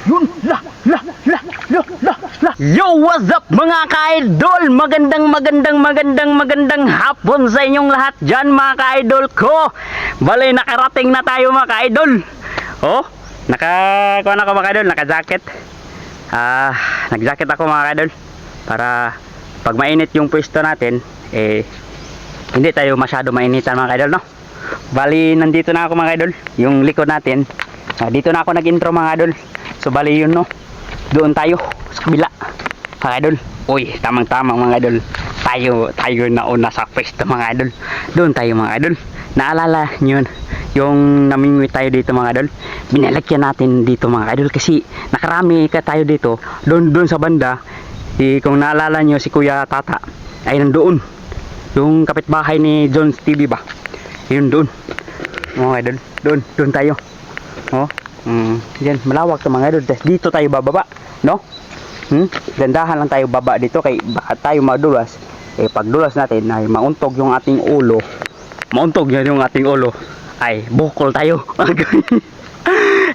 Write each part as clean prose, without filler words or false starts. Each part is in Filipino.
Yun, Yo, what's up mga ka-idol? Magandang hapon sa inyong lahat dyan mga ka-idol ko. Bale, nakarating na tayo mga ka-idol. Oh, kuha na ako mga ka-idol, naka-jacket. Nag-jacket ako mga ka-idol para pag mainit yung pwesto natin, hindi tayo masyado mainitan mga ka-idol, no? Bali, nandito na ako mga ka-idol, yung likod natin. Dito na ako nag-intro mga ka-idol. So bali yun, no? Doon tayo sa kabila mga idol. Uy, tamang mga idol. Tayo nauna sa pwesto mga idol. Doon tayo mga idol. Naalala nyo yung namingwi tayo dito mga idol? Binalagyan natin dito mga idol kasi nakarami ka tayo dito. Doon sa banda, kung naalala nyo si Kuya Tata ay nandoon. Yung kapitbahay ni Jones TV ba? Yun doon mga idol. Doon tayo. Oh, yan, malawak to mga idol. Dito tayo bababa, no? Gandahan lang tayo baba dito kay baka tayo madulas. Pagdulas natin ay mauntog yung ating ulo. Mauntog yan yung ating ulo. Ay, bukol tayo.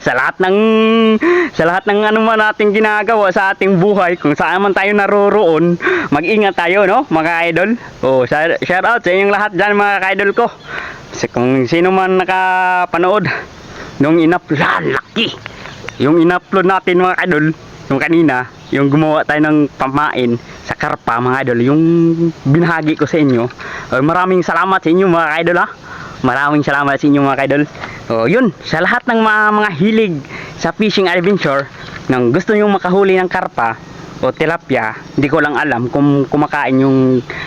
sa lahat ng ano man nating ginagawa sa ating buhay, kung saan man tayo naroroon, mag-ingat tayo, no, mga idol. Oh, shout out sa inyong lahat dyan mga ka-idol ko. Kung sino man nakapanood nung laki yung in-upload natin mga idol, yung kanina, yung gumawa tayo ng pamain sa karpa mga idol, yung binahagi ko sa inyo. Maraming salamat sa inyo mga idol, ha. Maraming salamat sa inyo mga idol. Yun, sa lahat ng mga hilig sa fishing adventure, nang gusto nyo makahuli ng karpa o tilapia, hindi ko lang alam kung kumakain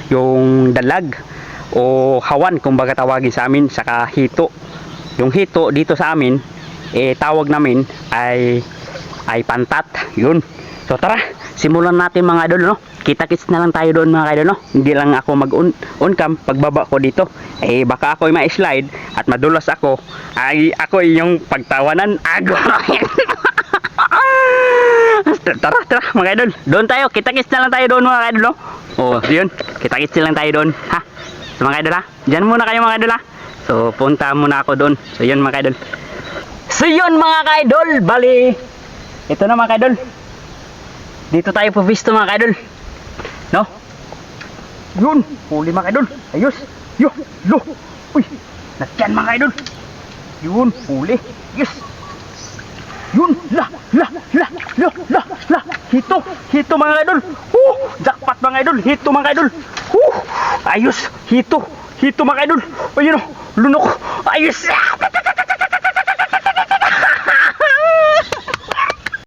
yung dalag o hawan kung baga tawagin sa amin, saka hito. Yung hito dito sa amin, tawag namin ay pantat. Yun. So tara, simulan natin mga idol, no? Kita-kits na lang tayo doon mga idol, no? Hindi lang ako mag-on cam pagbaba ko dito. Baka ako ay ma-slide at madulas ako. Ako yung pagtawanan. Tara mga idol. Doon tayo, kita-kits na lang tayo doon mga idol, no? Yun. Kita-kits na lang tayo doon, ha? So mga idol, ha? Diyan muna kayo mga idol, ha? So punta muna ako doon. So yun mga idol. So yun mga ka-idol, bali ito na mga ka-idol. Dito tayo puvisto mga ka-idol, no? Yun, huli mga ka-idol. Ayos. Uy, natyan mga ka-idol. Yun, huli. Yes. Yun, hito mga ka-idol. Jackpot mga ka-idol. Hito mga ka-idol. Ayos, hito mga ka-idol. Ayun, lunok. Ayos.